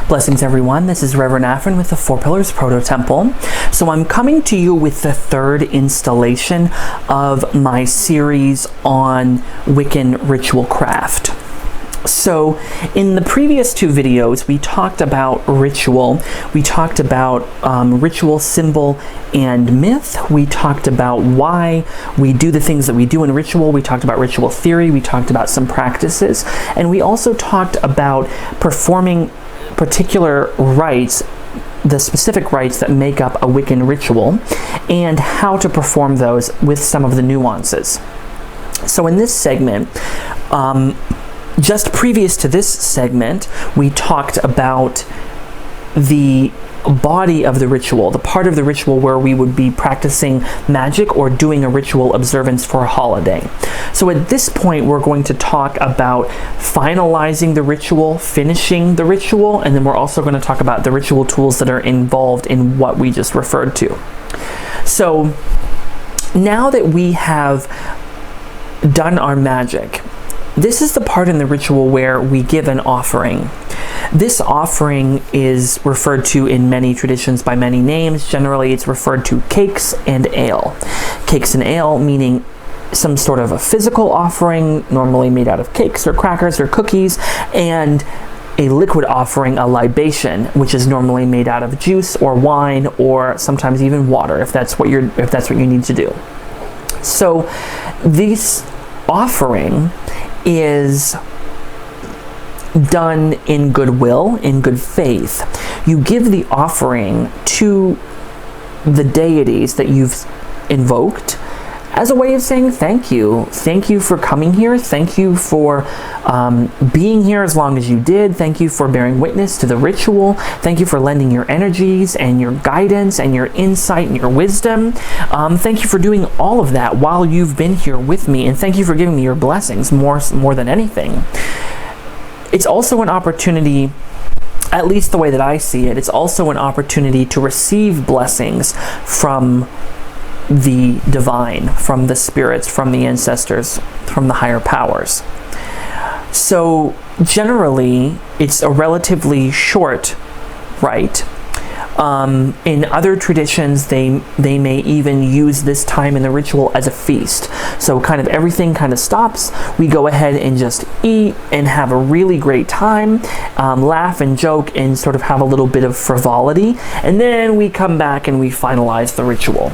Blessings everyone, this is Reverend Afrin with the Four Pillars Proto-Temple. So I'm coming to you with the third installation of my series on Wiccan ritual craft. So in the previous two videos, we talked about ritual. We talked about ritual, symbol, and myth. We talked about why we do the things that we do in ritual. We talked about ritual theory. We talked about some practices. And we also talked about performing particular rites, the specific rites that make up a Wiccan ritual, and how to perform those with some of the nuances. So in this segment, just previous to this segment, we talked about the body of the ritual, the part of the ritual where we would be practicing magic or doing a ritual observance for a holiday. So at this point, we're going to talk about finalizing the ritual, finishing the ritual, and then we're also going to talk about the ritual tools that are involved in what we just referred to. So now that we have done our magic, this is the part in the ritual where we give an offering. This offering is referred to in many traditions by many names. Generally, it's referred to cakes and ale. Cakes and ale meaning some sort of a physical offering, normally made out of cakes or crackers or cookies, and a liquid offering, a libation, which is normally made out of juice or wine or sometimes even water, if that's what you need to do. So this offering is done in goodwill, in good faith. You give the offering to the deities that you've invoked as a way of saying thank you. Thank you for coming here. Thank you for being here as long as you did. Thank you for bearing witness to the ritual. Thank you for lending your energies and your guidance and your insight and your wisdom. Thank you for doing all of that while you've been here with me, and thank you for giving me your blessings more than anything. It's also an opportunity, at least the way that I see it, it's also an opportunity to receive blessings from the divine, from the spirits, from the ancestors, from the higher powers. So generally, it's a relatively short rite. In other traditions, they may even use this time in the ritual as a feast. So kind of everything kind of stops. We go ahead and just eat and have a really great time, laugh and joke and sort of have a little bit of frivolity. And then we come back and we finalize the ritual.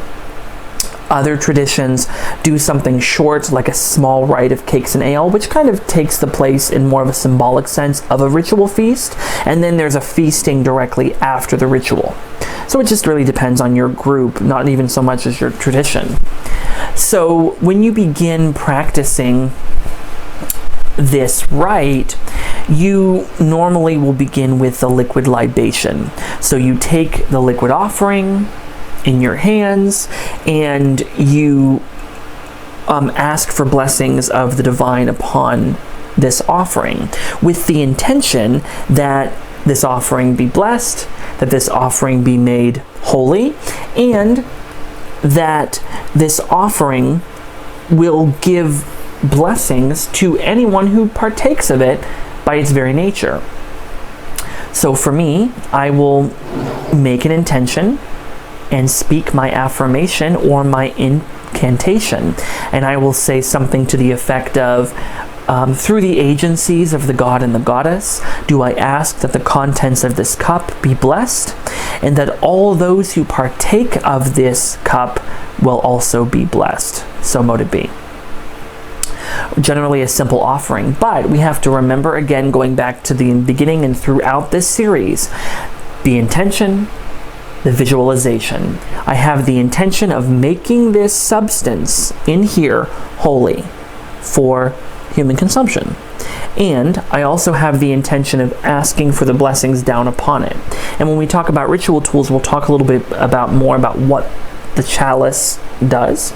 Other traditions do something short, like a small rite of cakes and ale, which kind of takes the place in more of a symbolic sense of a ritual feast. And then there's a feasting directly after the ritual. So it just really depends on your group, not even so much as your tradition. So when you begin practicing this rite, you normally will begin with the liquid libation. So you take the liquid offering in your hands and you ask for blessings of the divine upon this offering, with the intention that this offering be blessed, that this offering be made holy, and that this offering will give blessings to anyone who partakes of it by its very nature. So for me, I will make an intention and speak my affirmation or my incantation. And I will say something to the effect of, through the agencies of the god and the goddess, do I ask that the contents of this cup be blessed, and that all those who partake of this cup will also be blessed. So mote it be. Generally a simple offering, but we have to remember, again, going back to the beginning and throughout this series, the intention, the visualization. I have the intention of making this substance in here holy for human consumption. And I also have the intention of asking for the blessings down upon it. And when we talk about ritual tools, we'll talk a little bit more about what the chalice does.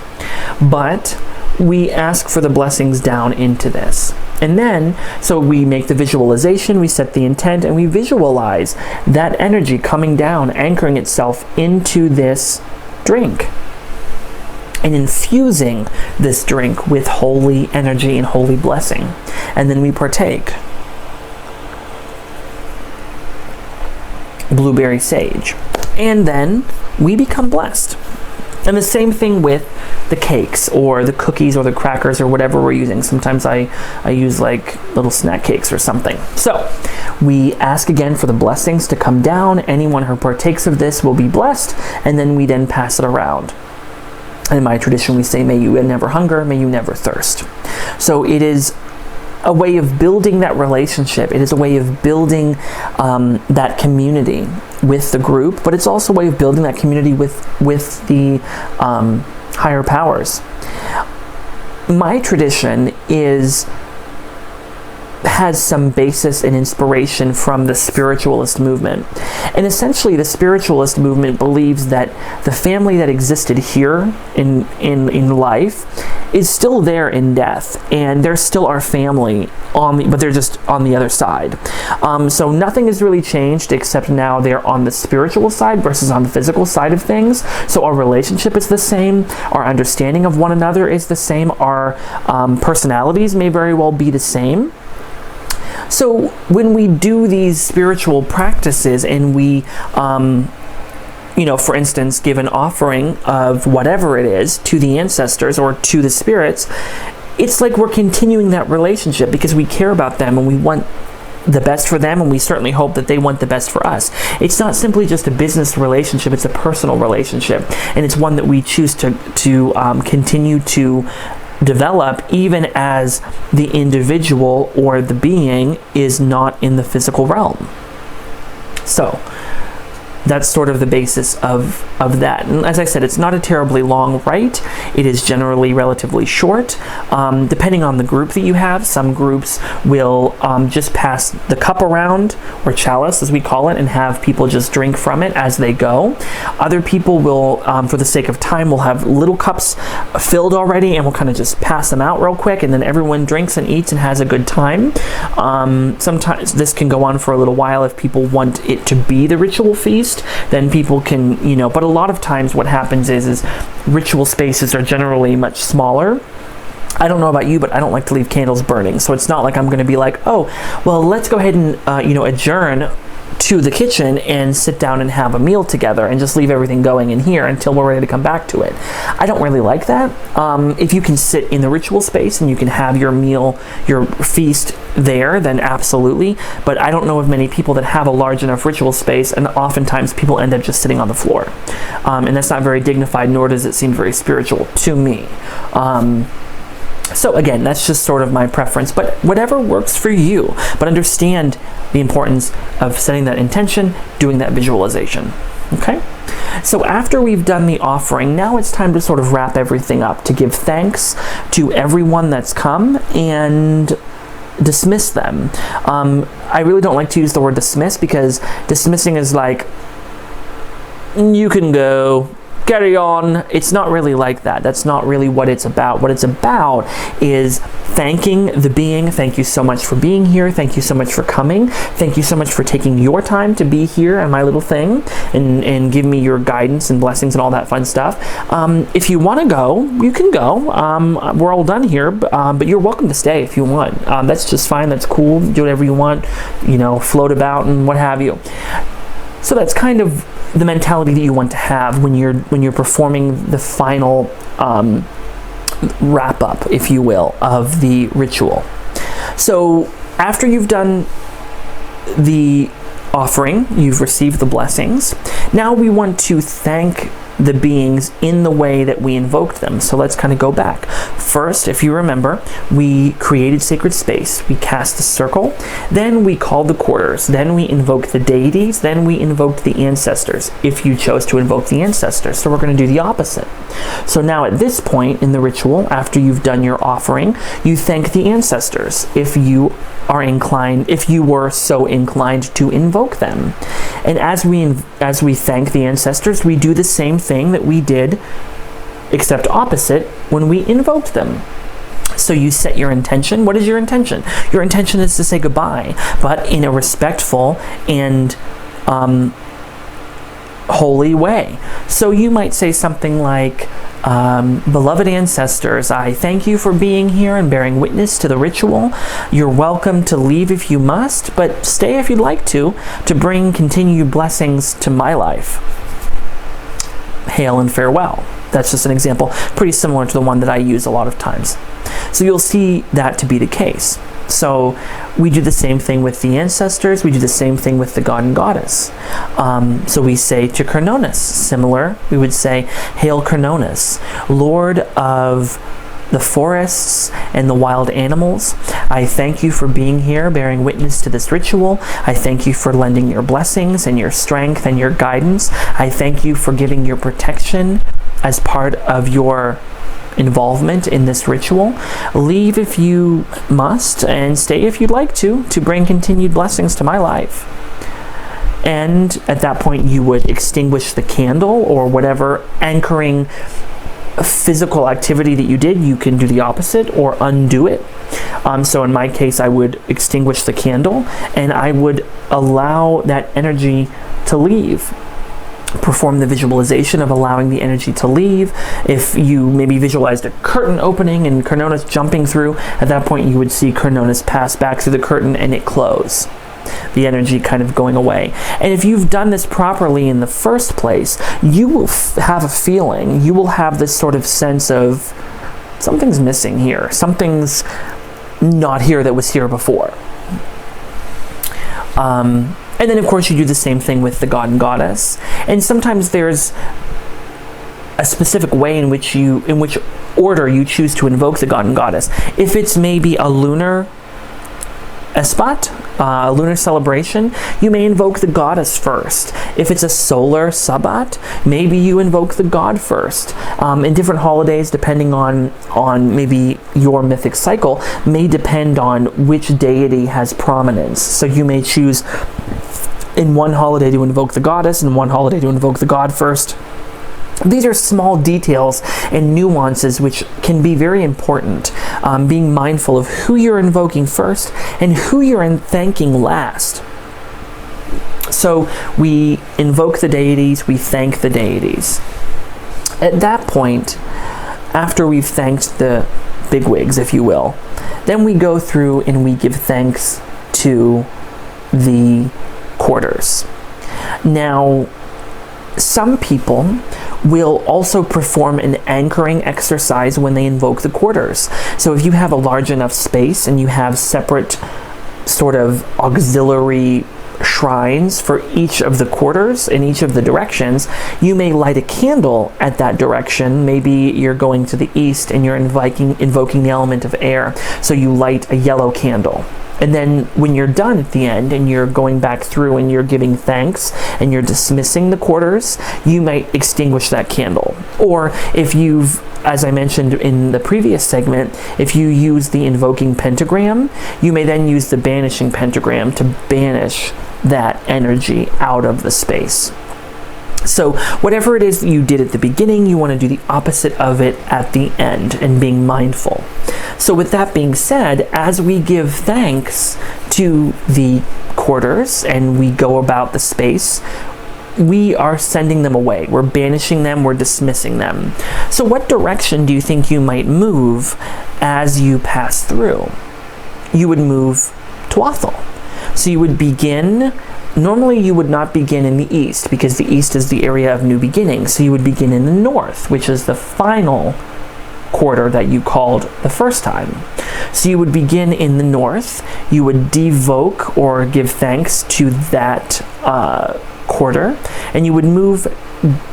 But we ask for the blessings down into this. And then, so we make the visualization, we set the intent, and we visualize that energy coming down, anchoring itself into this drink, and infusing this drink with holy energy and holy blessing. And then we partake. blueberry sage. And then we become blessed. And the same thing with the cakes or the cookies or the crackers or whatever we're using. Sometimes I use like little snack cakes or something. So we ask again for the blessings to come down. Anyone who partakes of this will be blessed, and then we then pass it around. In my tradition, we say, may you never hunger, may you never thirst. So it is a way of building that relationship. It is a way of building that community with the group, but it's also a way of building that community with the higher powers. My tradition has some basis and inspiration from the spiritualist movement. And essentially the spiritualist movement believes that the family that existed here in life is still there in death, and they're still our family but they're just on the other side. So nothing has really changed, except now they're on the spiritual side versus on the physical side of things. So our relationship is the same, our understanding of one another is the same, our personalities may very well be the same. So when we do these spiritual practices and we, for instance, give an offering of whatever it is to the ancestors or to the spirits, it's like we're continuing that relationship because we care about them and we want the best for them, and we certainly hope that they want the best for us. It's not simply just a business relationship, it's a personal relationship, and it's one that we choose to continue to develop even as the individual or the being is not in the physical realm. So that's sort of the basis of that. And as I said, it's not a terribly long rite. It is generally relatively short. Depending on the group that you have, some groups will just pass the cup around, or chalice as we call it, and have people just drink from it as they go. Other people will, for the sake of time, will have little cups filled already, and we'll kind of just pass them out real quick, and then everyone drinks and eats and has a good time. Sometimes this can go on for a little while if people want it to be the ritual feast. Then people can, but a lot of times what happens is ritual spaces are generally much smaller. I don't know about you, but I don't like to leave candles burning. So it's not like I'm going to be like, oh, well, let's go ahead and, adjourn to the kitchen and sit down and have a meal together and just leave everything going in here until we're ready to come back to it. I don't really like that. If you can sit in the ritual space and you can have your meal, your feast there, then absolutely. But I don't know of many people that have a large enough ritual space, and oftentimes people end up just sitting on the floor. And that's not very dignified, nor does it seem very spiritual to me. So again, that's just sort of my preference, but whatever works for you. But understand the importance of setting that intention, doing that visualization. Okay? So after we've done the offering, now it's time to sort of wrap everything up, to give thanks to everyone that's come and dismiss them. I really don't like to use the word dismiss, because dismissing is like, you can go, carry on. It's not really like that. That's not really what it's about. What it's about is thanking the being. Thank you so much for being here. Thank you so much for coming. Thank you so much for taking your time to be here on my little thing and give me your guidance and blessings and all that fun stuff. If you want to go, you can go. We're all done here, but you're welcome to stay if you want. That's just fine. That's cool. Do whatever you want. Float about and what have you. So that's kind of the mentality that you want to have when you're performing the final wrap up, if you will, of the ritual. So after you've done the offering, you've received the blessings. Now we want to thank the beings in the way that we invoked them. So let's kind of go back. First, if you remember, we created sacred space. We cast the circle. Then we called the quarters. Then we invoked the deities. Then we invoked the ancestors, if you chose to invoke the ancestors. So we're going to do the opposite. So now at this point in the ritual, after you've done your offering, you thank the ancestors if you were so inclined to invoke them. And as we thank the ancestors, we do the same thing that we did, except opposite, when we invoked them. So you set your intention. What is your intention? Your intention is to say goodbye, but in a respectful and holy way. So you might say something like, Beloved ancestors, I thank you for being here and bearing witness to the ritual. You're welcome to leave if you must, but stay if you'd like to bring continued blessings to my life. Hail and farewell. That's just an example, pretty similar to the one that I use a lot of times. So you'll see that to be the case. So we do the same thing with the ancestors. We do the same thing with the god and goddess. So we say to Cernunnos, similar, we would say, Hail Cernunnos, Lord of the forests and the wild animals. I thank you for being here, bearing witness to this ritual. I thank you for lending your blessings and your strength and your guidance. I thank you for giving your protection as part of your involvement in this ritual. Leave if you must, and stay if you'd like to bring continued blessings to my life. And at that point, you would extinguish the candle or whatever anchoring physical activity that you did. You can do the opposite or undo it. So in my case, I would extinguish the candle and I would allow that energy to leave. Perform the visualization of allowing the energy to leave. If you maybe visualized a curtain opening and Cernunnos jumping through, at that point you would see Cernunnos pass back through the curtain and it close. The energy kind of going away. And if you've done this properly in the first place, you will have a feeling, you will have this sort of sense of something's missing here. Something's not here that was here before. And then, of course, you do the same thing with the god and goddess. And sometimes there's a specific way in which order you choose to invoke the god and goddess. If it's maybe a lunar espat, a lunar celebration, you may invoke the goddess first. If it's a solar sabbat, maybe you invoke the god first. In different holidays, depending on maybe your mythic cycle, may depend on which deity has prominence. So you may choose in one holiday to invoke the goddess, and one holiday to invoke the god first. These are small details and nuances which can be very important, being mindful of who you're invoking first and who you're thanking last. So we invoke the deities, we thank the deities. At that point, after we've thanked the bigwigs, if you will, then we go through and we give thanks to the quarters. Now, some people will also perform an anchoring exercise when they invoke the quarters. So if you have a large enough space and you have separate sort of auxiliary shrines for each of the quarters in each of the directions, you may light a candle at that direction. Maybe you're going to the east and you're invoking the element of air, so you light a yellow candle. And then when you're done at the end and you're going back through and you're giving thanks and you're dismissing the quarters, you might extinguish that candle. Or if you've, as I mentioned in the previous segment, if you use the invoking pentagram, you may then use the banishing pentagram to banish that energy out of the space. So whatever it is that you did at the beginning, you want to do the opposite of it at the end, and being mindful. So with that being said, as we give thanks to the quarters and we go about the space, we are sending them away. We're banishing them, we're dismissing them. So what direction do you think you might move as you pass through? You would move Tuathal. So you would begin. Normally you would not begin in the east, because the east is the area of new beginnings. So you would begin in the north, which is the final quarter that you called the first time. So you would begin in the north, you would devoke or give thanks to that quarter, and you would move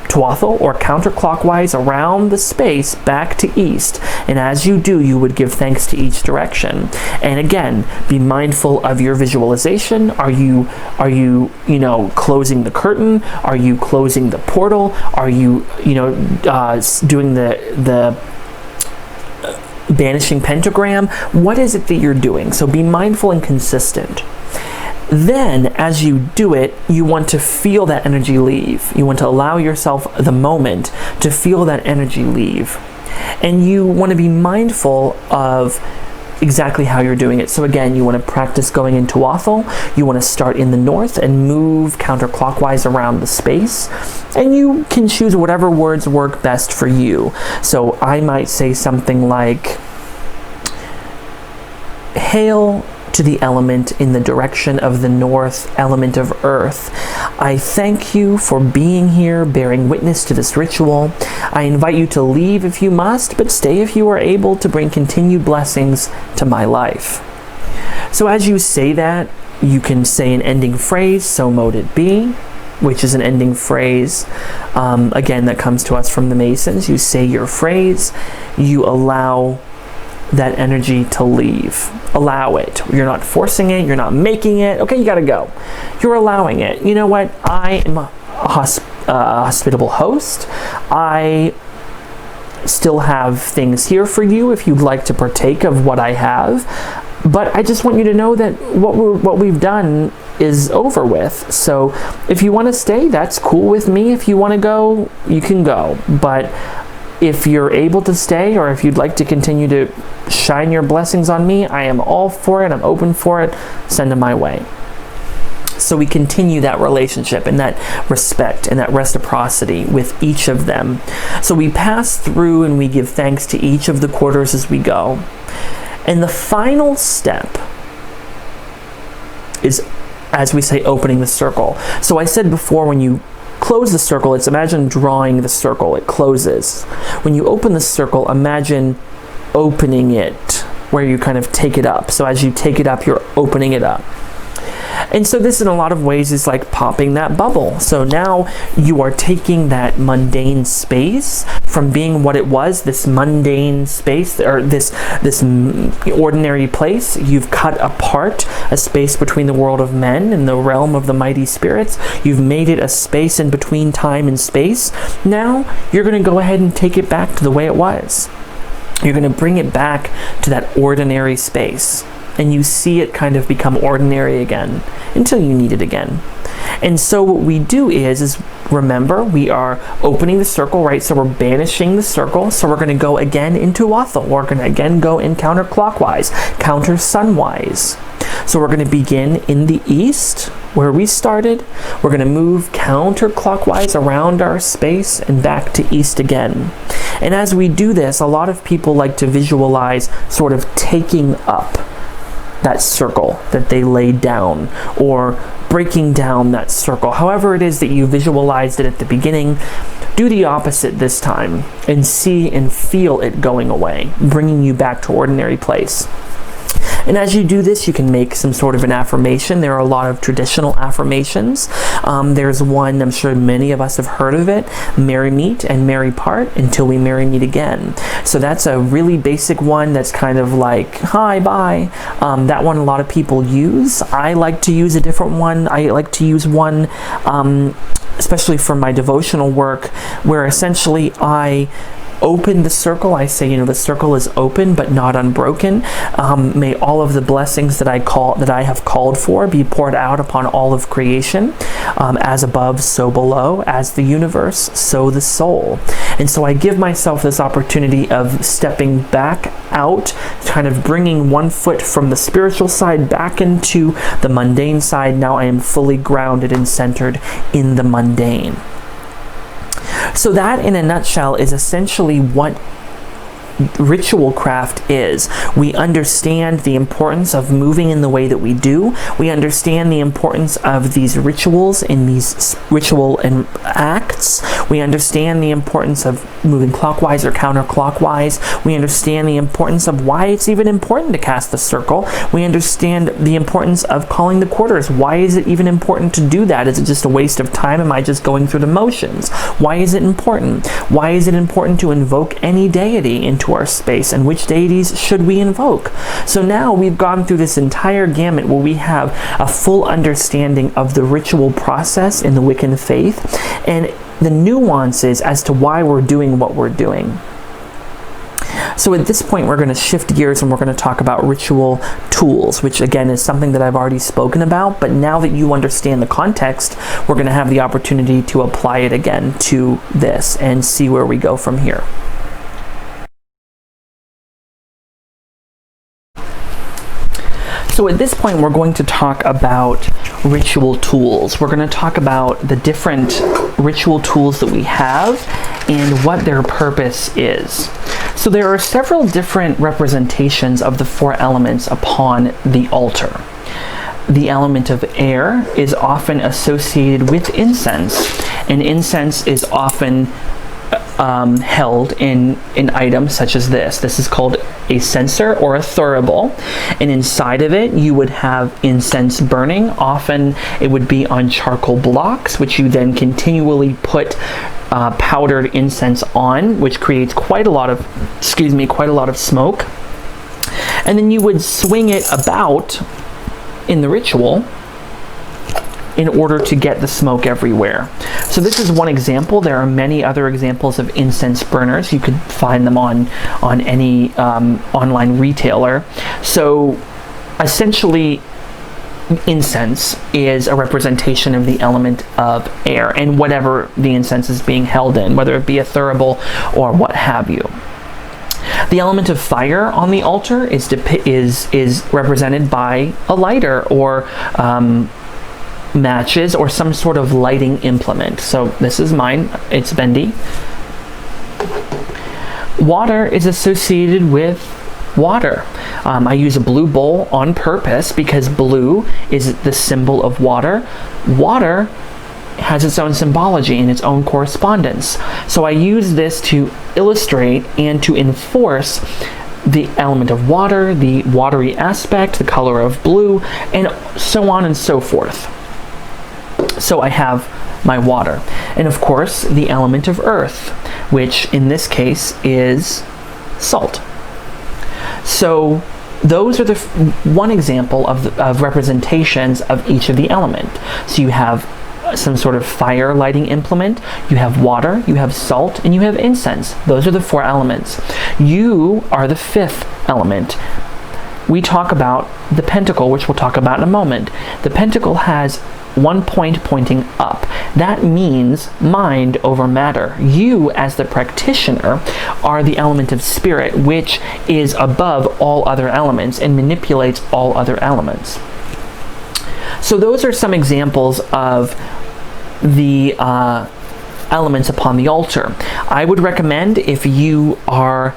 Tuathal or counterclockwise around the space back to east. And as you do, you would give thanks to each direction. And again, be mindful of your visualization. Are you closing the curtain? Are you closing the portal? Are you doing the banishing pentagram? What is it that you're doing? So be mindful and consistent. Then, as you do it, you want to feel that energy leave. You want to allow yourself the moment to feel that energy leave. And you want to be mindful of exactly how you're doing it. So again, you want to practice going into Othel. You want to start in the north and move counterclockwise around the space. And you can choose whatever words work best for you. So I might say something like, hail to the element in the direction of the north, element of earth. I thank you for being here, bearing witness to this ritual. I invite you to leave if you must, but stay if you are able, to bring continued blessings to my life. So as you say that, you can say an ending phrase, so mote it be, which is an ending phrase, again, that comes to us from the Masons. You say your phrase, you allow that energy to leave. Allow it. You're not forcing it. You're not making it. Okay, you gotta go. You're allowing it. You know what? I am a hospitable host. I still have things here for you if you'd like to partake of what I have. But I just want you to know that what we've done is over with. So if you want to stay, that's cool with me. If you want to go, you can go. But if you're able to stay, or if you'd like to continue to shine your blessings on me, I am all for it. I'm open for it. Send them my way. So we continue that relationship and that respect and that reciprocity with each of them. So we pass through and we give thanks to each of the quarters as we go. And the final step is, as we say, opening the circle. So I said before, when you close the circle, it's imagine drawing the circle. It closes. When you open the circle, imagine opening it, where you kind of take it up. So as you take it up, you're opening it up. And so this in a lot of ways is like popping that bubble. So now you are taking that mundane space from being what it was, this mundane space, or this ordinary place. You've cut apart a space between the world of men and the realm of the mighty spirits. You've made it a space in between time and space. Now you're going to go ahead and take it back to the way it was. You're going to bring it back to that ordinary space. And you see it kind of become ordinary again until you need it again. And so what we do is remember, we are opening the circle, right? So we're banishing the circle. So we're going to go again into Othel. We're going to again go in counterclockwise, counter sunwise. So we're going to begin in the east, where we started. We're going to move counterclockwise around our space and back to east again. And as we do this, a lot of people like to visualize sort of taking up that circle that they laid down, or breaking down that circle. However it is that you visualized it at the beginning, do the opposite this time and see and feel it going away, bringing you back to ordinary place. And as you do this, you can make some sort of an affirmation. There are a lot of traditional affirmations. There's one, I'm sure many of us have heard of it, merry meet and merry part until we merry meet again. So that's a really basic one that's kind of like, hi, bye. That one a lot of people use. I like to use a different one. I like to use one, especially for my devotional work, where essentially I open the circle. I say, the circle is open but not unbroken. May all of the blessings that I have called for be poured out upon all of creation, as above, so below, as the universe, so the soul. And so I give myself this opportunity of stepping back out, kind of bringing one foot from the spiritual side back into the mundane side. Now I am fully grounded and centered in the mundane. So that, in a nutshell, is essentially what ritual craft is. We understand the importance of moving in the way that we do. We understand the importance of these rituals in these ritual and acts. We understand the importance of moving clockwise or counterclockwise. We understand the importance of why it's even important to cast the circle. We understand the importance of calling the quarters. Why is it even important to do that? Is it just a waste of time? Am I just going through the motions? Why is it important? Why is it important to invoke any deity into our space, and which deities should we invoke? So now we've gone through this entire gamut where we have a full understanding of the ritual process in the Wiccan faith and the nuances as to why we're doing what we're doing. So at this point, we're going to shift gears and we're going to talk about ritual tools, which again is something that I've already spoken about, but now that you understand the context, we're going to have the opportunity to apply it again to this and see where we go from here. So at this point, we're going to talk about ritual tools. We're going to talk about the different ritual tools that we have and what their purpose is. So there are several different representations of the 4 elements upon the altar. The element of air is often associated with incense, and incense is often held in an item such as this. This is called a censer or a thurible, and inside of it you would have incense burning. Often it would be on charcoal blocks, which you then continually put powdered incense on, which creates quite a lot of smoke. And then you would swing it about in the ritual in order to get the smoke everywhere. So this is one example. There are many other examples of incense burners. You could find them on any online retailer. So essentially, incense is a representation of the element of air and whatever the incense is being held in, whether it be a thurible or what have you. The element of fire on the altar is represented by a lighter or matches or some sort of lighting implement. So this is mine, it's bendy. Water is associated with water. I use a blue bowl on purpose because blue is the symbol of water. Water has its own symbology and its own correspondence. So I use this to illustrate and to enforce the element of water, the watery aspect, the color of blue, and so on and so forth. So I have my water. And of course, the element of earth, which in this case is salt. So those are one example of representations of each of the element. So you have some sort of fire lighting implement, you have water, you have salt, and you have incense. Those are the 4 elements. You are the 5th element. We talk about the pentacle, which we'll talk about in a moment. The pentacle has 1 point pointing up. That means mind over matter. You, as the practitioner, are the element of spirit, which is above all other elements and manipulates all other elements. So those are some examples of the elements upon the altar. I would recommend, if you are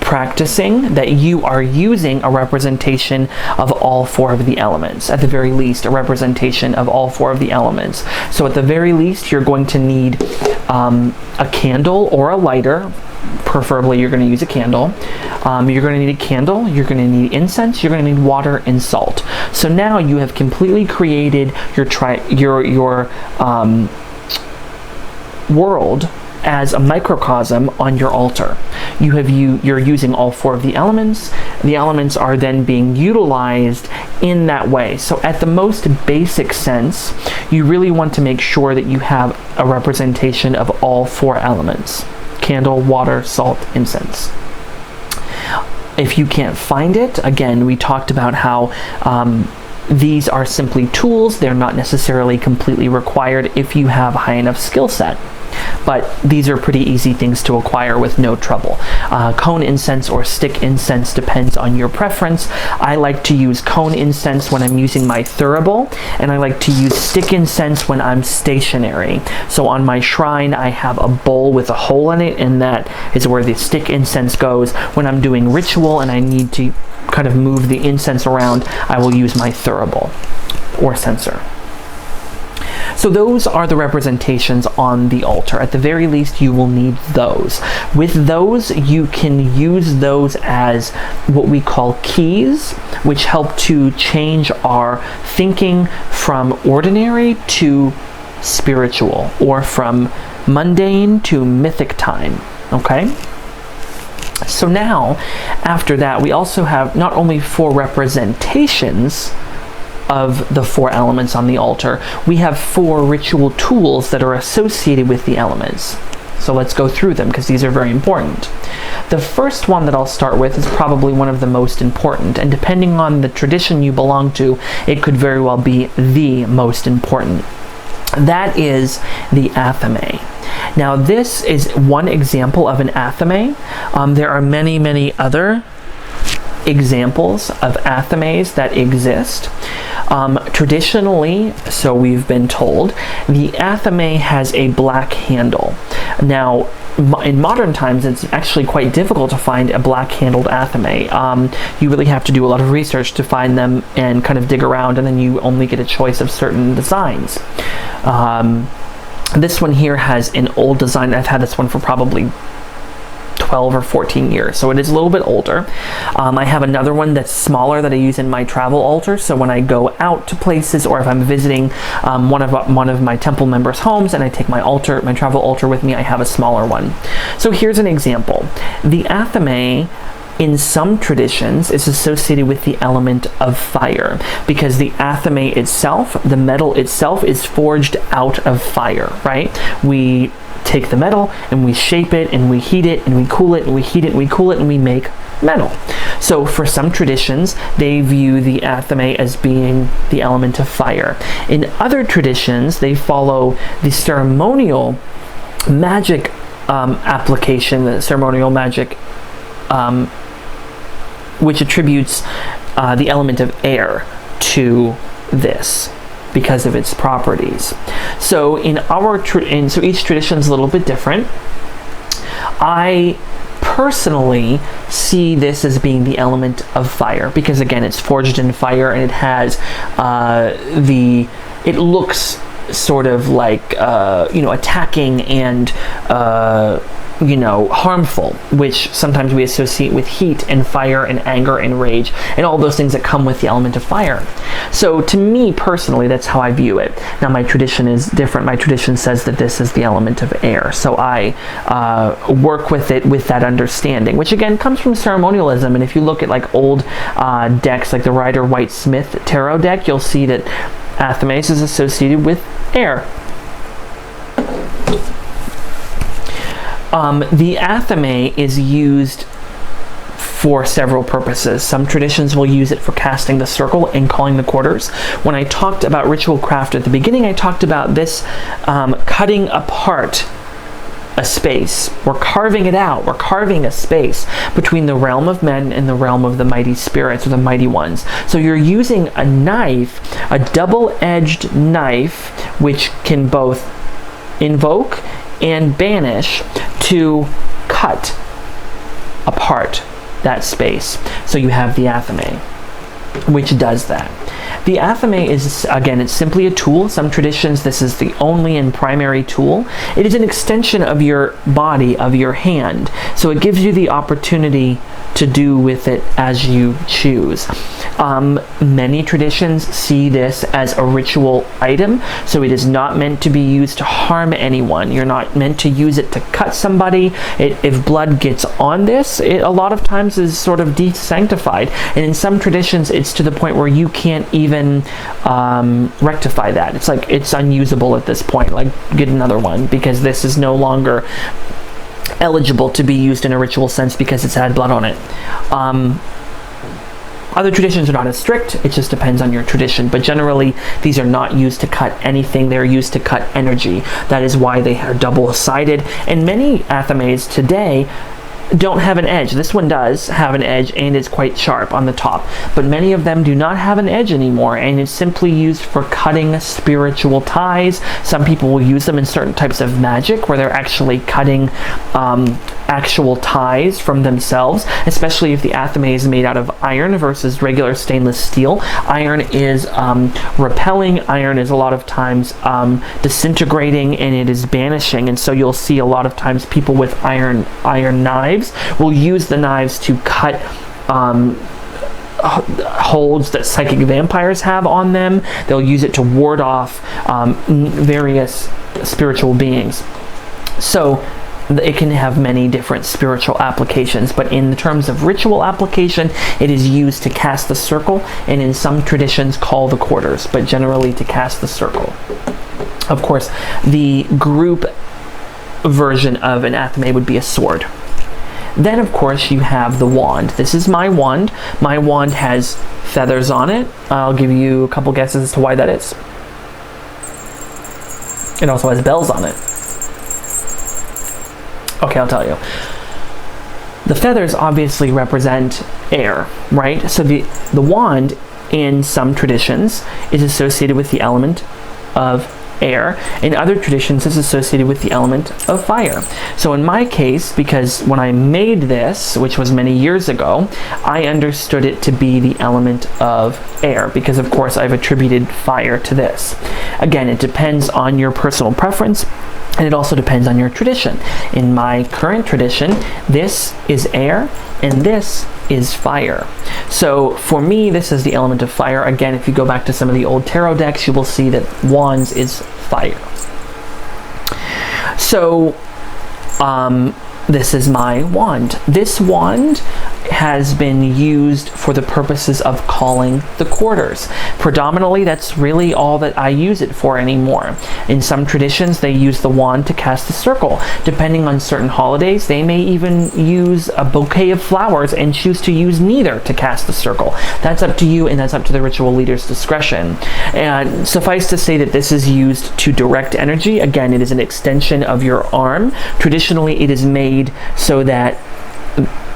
practicing, that you are using a representation of all 4 of the elements. At the very least, a representation of all 4 of the elements. So at the very least, you're going to need a candle or a lighter. Preferably, you're going to use a candle. You're going to need a candle. You're going to need incense. You're going to need water and salt. So now you have completely created your world as a microcosm on your altar. You're using all 4 of the elements. The elements are then being utilized in that way. So at the most basic sense, you really want to make sure that you have a representation of all 4 elements: candle, water, salt, incense. If you can't find it, again, we talked about how these are simply tools. They're not necessarily completely required if you have a high enough skill set. But these are pretty easy things to acquire with no trouble. Cone incense or stick incense depends on your preference. I like to use cone incense when I'm using my thurible, and I like to use stick incense when I'm stationary. So on my shrine, I have a bowl with a hole in it, and that is where the stick incense goes. When I'm doing ritual and I need to kind of move the incense around, I will use my thurible or censer. So those are the representations on the altar. At the very least, you will need those. With those, you can use those as what we call keys, which help to change our thinking from ordinary to spiritual, or from mundane to mythic time. Okay? So now, after that, we also have not only 4 representations of the 4 elements on the altar, we have 4 ritual tools that are associated with the elements. So let's go through them, because these are very important. The first one that I'll start with is probably one of the most important, and depending on the tradition you belong to, it could very well be the most important. That is the athame. Now, this is one example of an athame. There are many, many other examples of athames that exist. Traditionally, so we've been told, the athame has a black handle. Now, in modern times, it's actually quite difficult to find a black-handled athame. You really have to do a lot of research to find them and kind of dig around, and then you only get a choice of certain designs. This one here has an old design. I've had this one for probably 12 or 14 years, so it is a little bit older. I have another one that's smaller that I use in my travel altar, so when I go out to places, or if I'm visiting one of my temple members' homes and I take my travel altar with me, I have a smaller one. So here's an example. The athame in some traditions is associated with the element of fire, because the athame itself, the metal itself, is forged out of fire, right? We take the metal and we shape it and we heat it and we cool it and we heat it and we cool it and we make metal. So for some traditions, they view the athame as being the element of fire. In other traditions, they follow the ceremonial magic application, the ceremonial magic which attributes the element of air to this because of its properties. So so each tradition is a little bit different. I personally see this as being the element of fire because, again, it's forged in fire and it has it looks sort of like attacking and harmful, which sometimes we associate with heat and fire and anger and rage and all those things that come with the element of fire. So to me personally, that's how I view it. Now my tradition is different. My tradition says that this is the element of air, so I work with it with that understanding, which again comes from ceremonialism. And if you look at like old decks like the Rider-Waite-Smith tarot deck, you'll see that athames is associated with air. The athame is used for several purposes. Some traditions will use it for casting the circle and calling the quarters. When I talked about ritual craft at the beginning, I talked about this cutting apart a space. We're carving it out. We're carving a space between the realm of men and the realm of the mighty spirits or the mighty ones. So you're using a knife, a double-edged knife, which can both invoke and banish, to cut apart that space. So you have the athame, which does that. The athame is, again, it's simply a tool. Some traditions, this is the only and primary tool. It is an extension of your body, of your hand. So it gives you the opportunity to do with it as you choose. Many traditions see this as a ritual item, so it is not meant to be used to harm anyone. You're not meant to use it to cut somebody. If blood gets on this, it a lot of times is sort of desanctified, and in some traditions it's to the point where you can't even rectify that. It's like it's unusable at this point. Like, get another one, because this is no longer eligible to be used in a ritual sense because it's had blood on it. Other traditions are not as strict. It just depends on your tradition. But generally, these are not used to cut anything. They're used to cut energy. That is why they are double-sided. And many athames today don't have an edge. This one does have an edge, and it's quite sharp on the top. But many of them do not have an edge anymore, and it's simply used for cutting spiritual ties. Some people will use them in certain types of magic where they're actually cutting actual ties from themselves, especially if the athame is made out of iron versus regular stainless steel. Iron is repelling. Iron is a lot of times disintegrating, and it is banishing. And so you'll see a lot of times people with iron knives will use the knives to cut holds that psychic vampires have on them. They'll use it to ward off various spiritual beings. So it can have many different spiritual applications, but in the terms of ritual application, it is used to cast the circle, and in some traditions call the quarters, but generally to cast the circle. Of course, the group version of an athame would be a sword. Then, of course, you have the wand. This is my wand. My wand has feathers on it. I'll give you a couple guesses as to why that is. It also has bells on it. Okay, I'll tell you. The feathers obviously represent air, right? So the wand in some traditions is associated with the element of air. In other traditions, is associated with the element of fire. So in my case, because when I made this, which was many years ago, I understood it to be the element of air, because of course I've attributed fire to this. Again, it depends on your personal preference, and it also depends on your tradition. In my current tradition, this is air, and this is fire. So for me, this is the element of fire. Again, if you go back to some of the old tarot decks, you will see that wands is fire. So this is my wand. This wand has been used for the purposes of calling the quarters. Predominantly, that's really all that I use it for anymore. In some traditions, they use the wand to cast the circle. Depending on certain holidays, they may even use a bouquet of flowers and choose to use neither to cast the circle. That's up to you, and that's up to the ritual leader's discretion. And suffice to say that this is used to direct energy. Again, it is an extension of your arm. Traditionally, it is made so that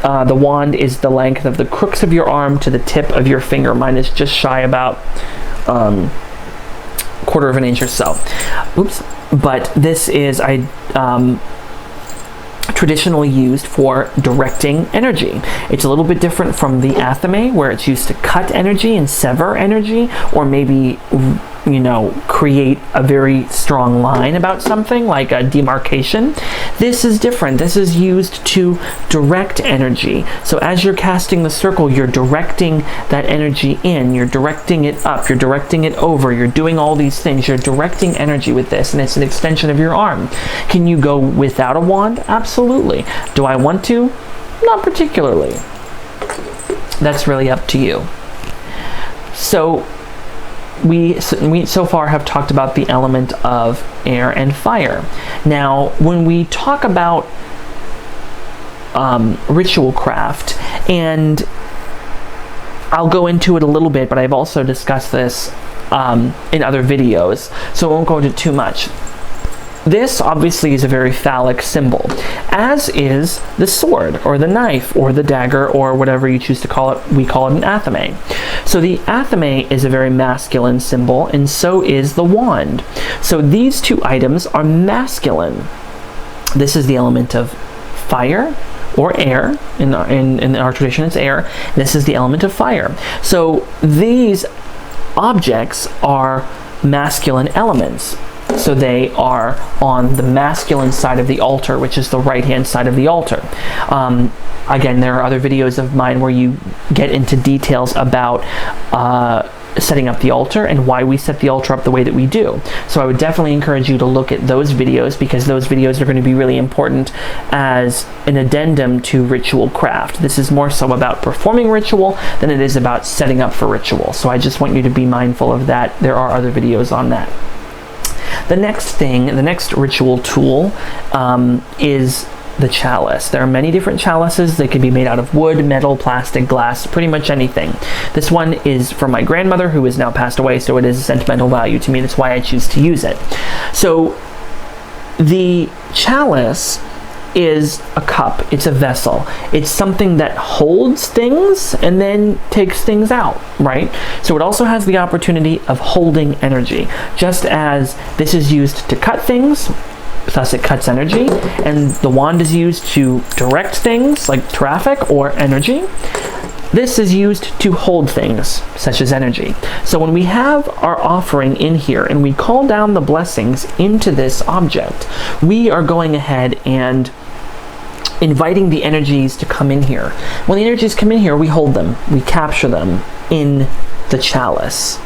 the wand is the length of the crooks of your arm to the tip of your finger. Mine is just shy about quarter of an inch or so. Oops. But this is traditionally used for directing energy. It's a little bit different from the athame, where it's used to cut energy and sever energy, or maybe, you know, create a very strong line about something, like a demarcation. This is different. This is used to direct energy. So as you're casting the circle, you're directing that energy in, you're directing it up, you're directing it over, you're doing all these things. You're directing energy with this, and it's an extension of your arm. Can you go without a wand? Absolutely. Do I want to? Not particularly. That's really up to you. So we so far have talked about the element of air and fire. Now, when we talk about ritual craft, and I'll go into it a little bit, but I've also discussed this in other videos, so I won't go into too much. This obviously is a very phallic symbol, as is the sword, or the knife, or the dagger, or whatever you choose to call it. We call it an athame. So the athame is a very masculine symbol, and so is the wand. So these two items are masculine. This is the element of fire, or air. In our tradition, it's air. This is the element of fire. So these objects are masculine elements. So they are on the masculine side of the altar, which is the right-hand side of the altar. Again, there are other videos of mine where you get into details about setting up the altar and why we set the altar up the way that we do. So I would definitely encourage you to look at those videos, because those videos are going to be really important as an addendum to ritual craft. This is more so about performing ritual than it is about setting up for ritual. So I just want you to be mindful of that. There are other videos on that. The next ritual tool is the chalice. There are many different chalices. They can be made out of wood, metal, plastic, glass, pretty much anything. This one is from my grandmother, who is now passed away, so it is a sentimental value to me. That's why I choose to use it. So the chalice is a cup. It's a vessel. It's something that holds things and then takes things out, right? So it also has the opportunity of holding energy. Just as this is used to cut things, thus it cuts energy, and the wand is used to direct things like traffic or energy, this is used to hold things, such as energy. So when we have our offering in here and we call down the blessings into this object, we are going ahead and inviting the energies to come in here. When the energies come in here, we hold them, we capture them in the chalice,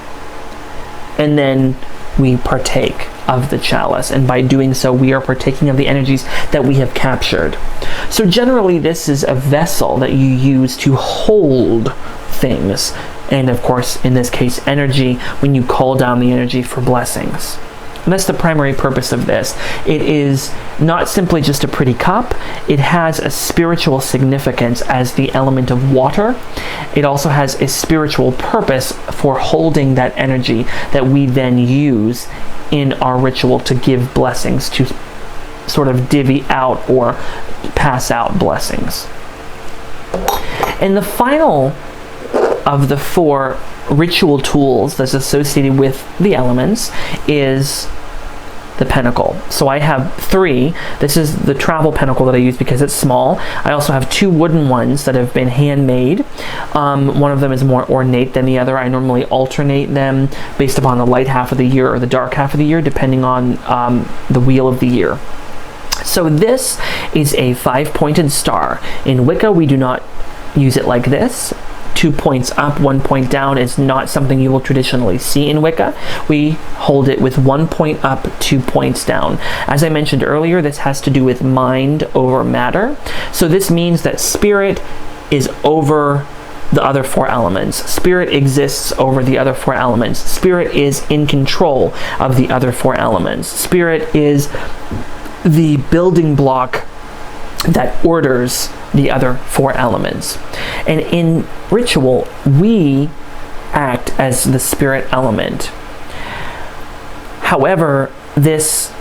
and then we partake of the chalice, and by doing so we are partaking of the energies that we have captured. So generally this is a vessel that you use to hold things, and of course in this case energy, when you call down the energy for blessings. And that's the primary purpose of this. It is not simply just a pretty cup. It has a spiritual significance as the element of water. It also has a spiritual purpose for holding that energy that we then use in our ritual to give blessings, to sort of divvy out or pass out blessings. And the final of the 4 ritual tools that's associated with the elements is the pentacle. So I have 3. This is the travel pentacle that I use because it's small. I also have 2 wooden ones that have been handmade. One of them is more ornate than the other. I normally alternate them based upon the light half of the year or the dark half of the year, depending on the wheel of the year. So this is a 5-pointed star. In Wicca, we do not use it like this. 2 points up, 1 point down is not something you will traditionally see in Wicca. We hold it with 1 point up, 2 points down. As I mentioned earlier, this has to do with mind over matter. So this means that spirit is over the other 4 elements. Spirit exists over the other 4 elements. Spirit is in control of the other 4 elements. Spirit is the building block that orders the other 4 elements. And in ritual, we act as the spirit element. However, this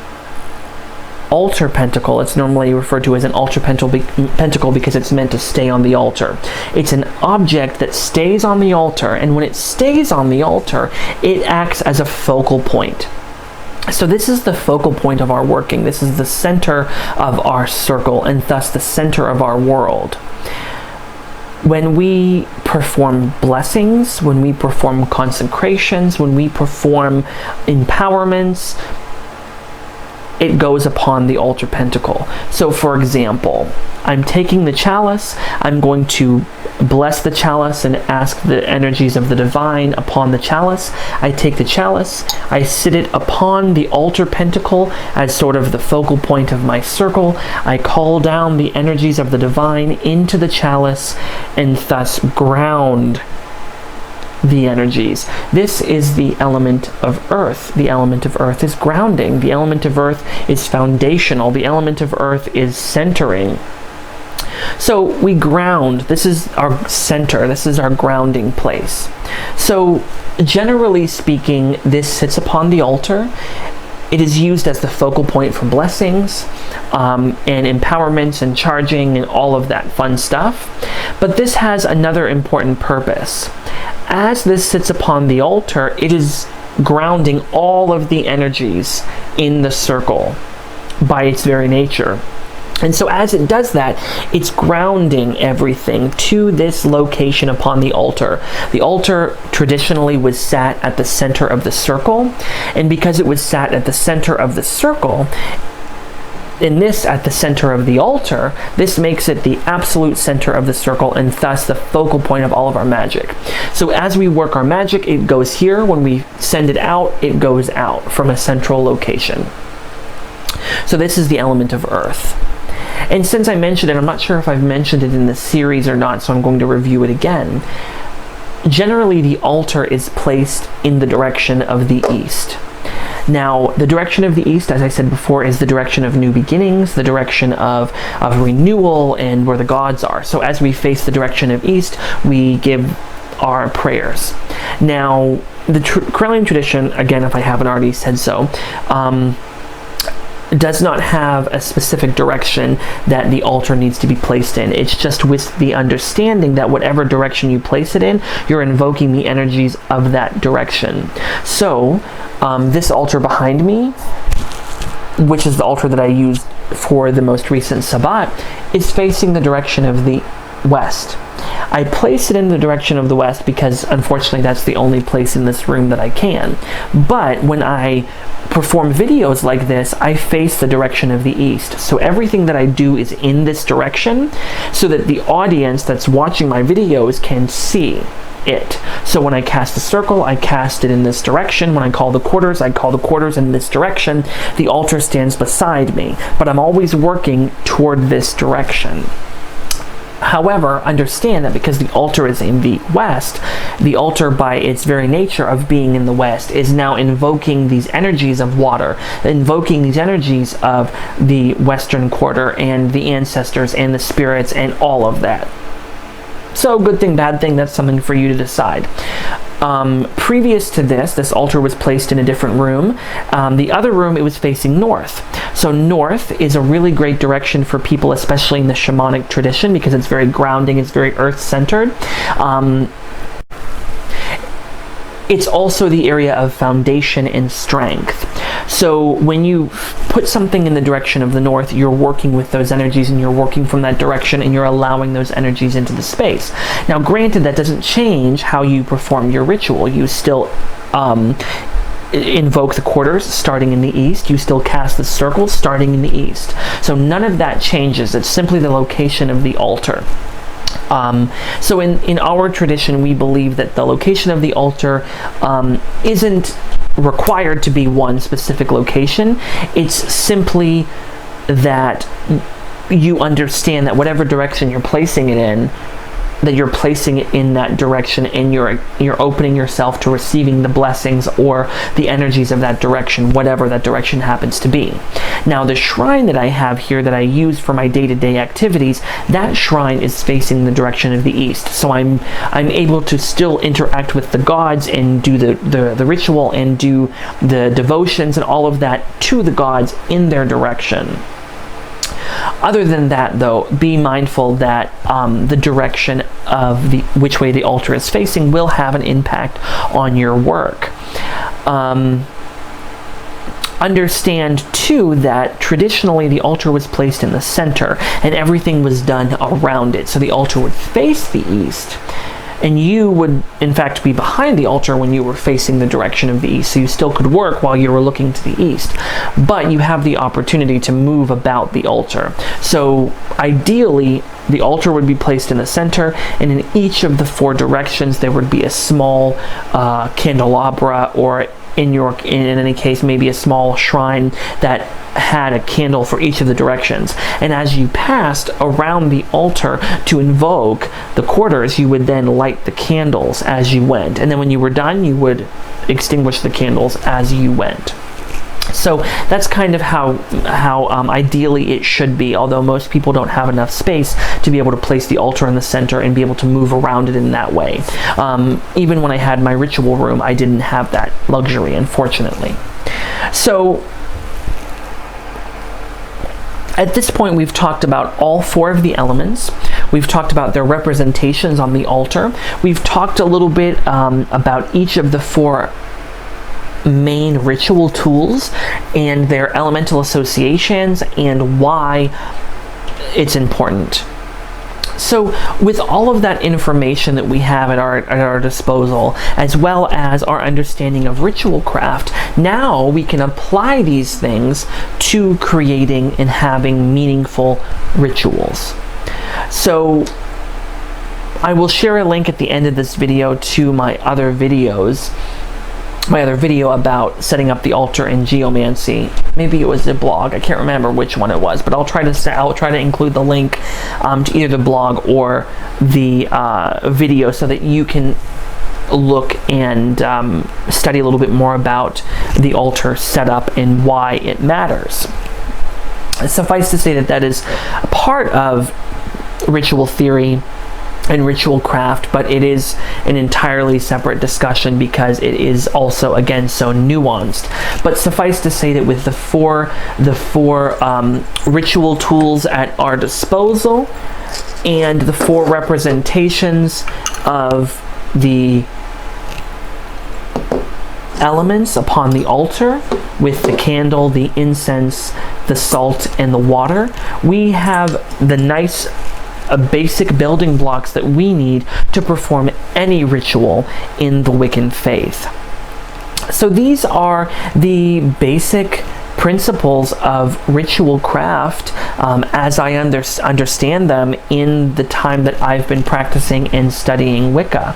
altar pentacle, it's normally referred to as an altar pentacle because it's meant to stay on the altar. It's an object that stays on the altar, and when it stays on the altar, it acts as a focal point. So this is the focal point of our working. This is the center of our circle and thus the center of our world. When we perform blessings, when we perform consecrations, when we perform empowerments, it goes upon the altar pentacle. So for example, I'm taking the chalice, I'm going to bless the chalice and ask the energies of the divine upon the chalice. I take the chalice, I sit it upon the altar pentacle as sort of the focal point of my circle. I call down the energies of the divine into the chalice and thus ground the energies. This is the element of earth. The element of earth is grounding. The element of earth is foundational. The element of earth is centering. So we ground. This is our center. This is our grounding place. So generally speaking, this sits upon the altar. It is used as the focal point for blessings and empowerments and charging and all of that fun stuff. But this has another important purpose. As this sits upon the altar, it is grounding all of the energies in the circle by its very nature. And so as it does that, it's grounding everything to this location upon the altar. The altar traditionally was sat at the center of the circle, and because it was sat at the center of the circle, in this at the center of the altar, this makes it the absolute center of the circle and thus the focal point of all of our magic. So as we work our magic, it goes here. When we send it out, it goes out from a central location. So this is the element of earth. And since I mentioned it, I'm not sure if I've mentioned it in the series or not, so I'm going to review it again. Generally, the altar is placed in the direction of the east. Now, the direction of the east, as I said before, is the direction of new beginnings, the direction of renewal, and where the gods are. So as we face the direction of east, we give our prayers. Now, the Correllian tradition, again, if I haven't already said so, does not have a specific direction that the altar needs to be placed in. It's just with the understanding that whatever direction you place it in, you're invoking the energies of that direction. So, this altar behind me, which is the altar that I used for the most recent Sabbat, is facing the direction of the west. I place it in the direction of the west because unfortunately that's the only place in this room that I can. But when I perform videos like this, I face the direction of the east. So everything that I do is in this direction so that the audience that's watching my videos can see it. So when I cast a circle, I cast it in this direction. When I call the quarters, I call the quarters in this direction. The altar stands beside me, but I'm always working toward this direction. However, understand that because the altar is in the west, the altar by its very nature of being in the west is now invoking these energies of water, invoking these energies of the western quarter and the ancestors and the spirits and all of that. So good thing, bad thing, that's something for you to decide. Previous to this altar was placed in a different room. The other room, it was facing north. So north is a really great direction for people, especially in the shamanic tradition, because it's very grounding, it's very earth-centered. It's also the area of foundation and strength. So when you put something in the direction of the north, you're working with those energies and you're working from that direction and you're allowing those energies into the space. Now, granted, that doesn't change how you perform your ritual. You still invoke the quarters starting in the east. You still cast the circles starting in the east. So none of that changes. It's simply the location of the altar. So in our tradition, we believe that the location of the altar isn't required to be one specific location. It's simply that you understand that whatever direction you're placing it in, that you're placing it in that direction, and you're opening yourself to receiving the blessings or the energies of that direction, whatever that direction happens to be. Now, the shrine that I have here that I use for my day-to-day activities, that shrine is facing the direction of the east. So I'm able to still interact with the gods and do the ritual and do the devotions and all of that to the gods in their direction. Other than that, though, be mindful that the direction of which way the altar is facing will have an impact on your work. Understand, too, that traditionally the altar was placed in the center and everything was done around it. So the altar would face the east, and you would, in fact, be behind the altar when you were facing the direction of the east. So you still could work while you were looking to the east, but you have the opportunity to move about the altar. So ideally, the altar would be placed in the center, and in each of the four directions, there would be a small candelabra, or in any case, maybe a small shrine that had a candle for each of the directions. And as you passed around the altar to invoke the quarters, you would then light the candles as you went. And then when you were done, you would extinguish the candles as you went. So that's kind of how ideally it should be, although most people don't have enough space to be able to place the altar in the center and be able to move around it in that way. Even when I had my ritual room, I didn't have that luxury, unfortunately. So at this point, we've talked about all four of the elements. We've talked about their representations on the altar. We've talked a little bit about each of the four main ritual tools and their elemental associations and why it's important. So with all of that information that we have at our disposal, as well as our understanding of ritual craft, now we can apply these things to creating and having meaningful rituals. So I will share a link at the end of this video to my other video about setting up the altar in geomancy. Maybe it was a blog. I can't remember which one it was, but I'll try to include the link to either the blog or the video so that you can look and study a little bit more about the altar setup and why it matters. Suffice to say that that is a part of ritual theory and ritual craft, but it is an entirely separate discussion because it is also, again, so nuanced. But suffice to say that with the four ritual tools at our disposal and the four representations of the elements upon the altar, with the candle, the incense, the salt, and the water, we have the nice basic building blocks that we need to perform any ritual in the Wiccan faith. So these are the basic principles of ritual craft as I understand them in the time that I've been practicing and studying Wicca.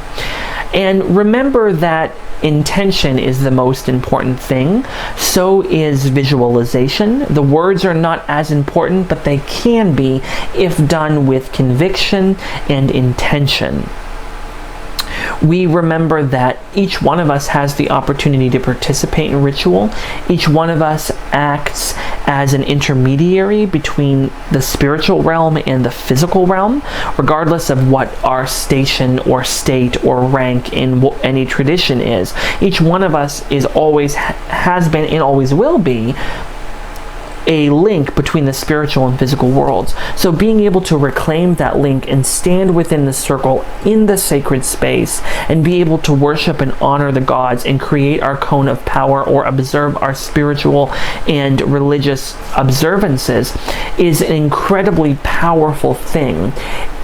And remember that intention is the most important thing. So is visualization. The words are not as important, but they can be if done with conviction and intention. we remember that each one of us has the opportunity to participate in ritual. Each one of us acts as an intermediary between the spiritual realm and the physical realm, regardless of what our station or state or rank in any tradition is. Each one of us is always, has been and always will be, a link between the spiritual and physical worlds. So being able to reclaim that link and stand within the circle in the sacred space and be able to worship and honor the gods and create our cone of power or observe our spiritual and religious observances is an incredibly powerful thing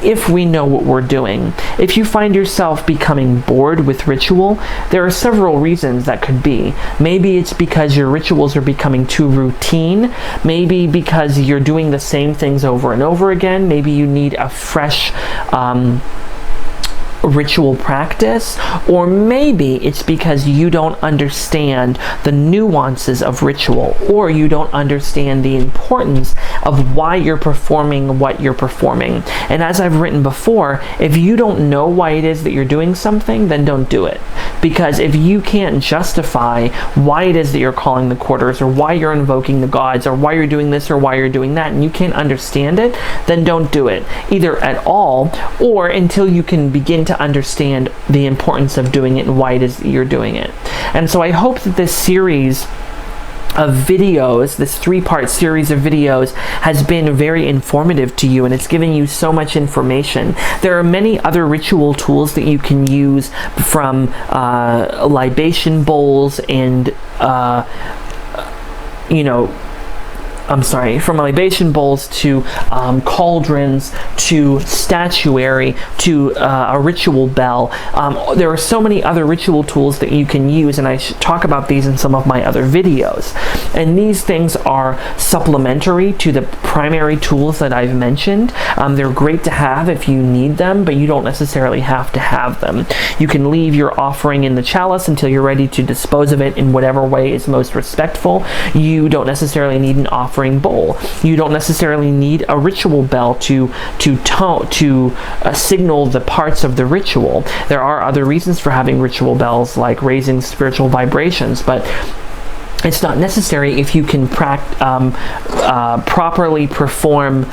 if we know what we're doing. If you find yourself becoming bored with ritual, there are several reasons that could be. Maybe it's because your rituals are becoming too routine. Maybe because you're doing the same things over and over again. Maybe you need a fresh ritual practice, or maybe it's because you don't understand the nuances of ritual, or you don't understand the importance of why you're performing what you're performing. And as I've written before, if you don't know why it is that you're doing something, then don't do it. Because if you can't justify why it is that you're calling the quarters, or why you're invoking the gods, or why you're doing this or why you're doing that, and you can't understand it, then don't do it, either at all or until you can begin to understand the importance of doing it and why it is that you're doing it. And so I hope that this series of videos, this 3-part series of videos, has been very informative to you, and it's given you so much information. There are many other ritual tools that you can use, from libation bowls and from libation bowls to cauldrons to statuary to a ritual bell. There are so many other ritual tools that you can use, and I should talk about these in some of my other videos. And these things are supplementary to the primary tools that I've mentioned. They're great to have if you need them, but you don't necessarily have to have them. You can leave your offering in the chalice until you're ready to dispose of it in whatever way is most respectful. You don't necessarily need an offering bowl. You don't necessarily need a ritual bell to signal the parts of the ritual. There are other reasons for having ritual bells, like raising spiritual vibrations, but it's not necessary if you can properly perform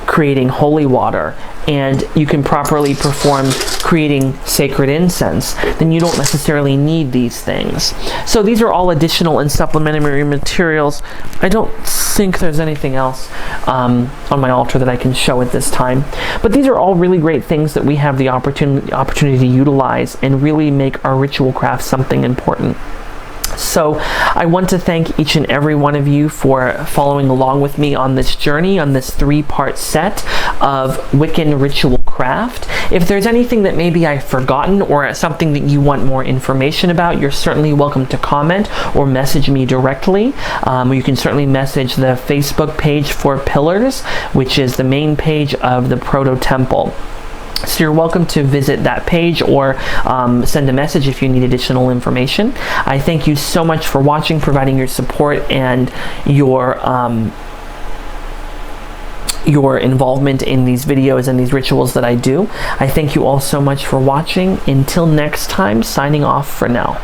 creating holy water, and you can properly perform creating sacred incense, then you don't necessarily need these things. So these are all additional and supplementary materials. I don't think there's anything else on my altar that I can show at this time. But these are all really great things that we have the opportunity to utilize and really make our ritual craft something important. So I want to thank each and every one of you for following along with me on this journey, on this 3-part set of Wiccan ritual craft. If there's anything that maybe I've forgotten or something that you want more information about, you're certainly welcome to comment or message me directly. You can certainly message the Facebook page for Pillars, which is the main page of the Proto Temple. So you're welcome to visit that page or send a message if you need additional information. I thank you so much for watching, providing your support and your involvement in these videos and these rituals that I do. I thank you all so much for watching. Until next time, signing off for now.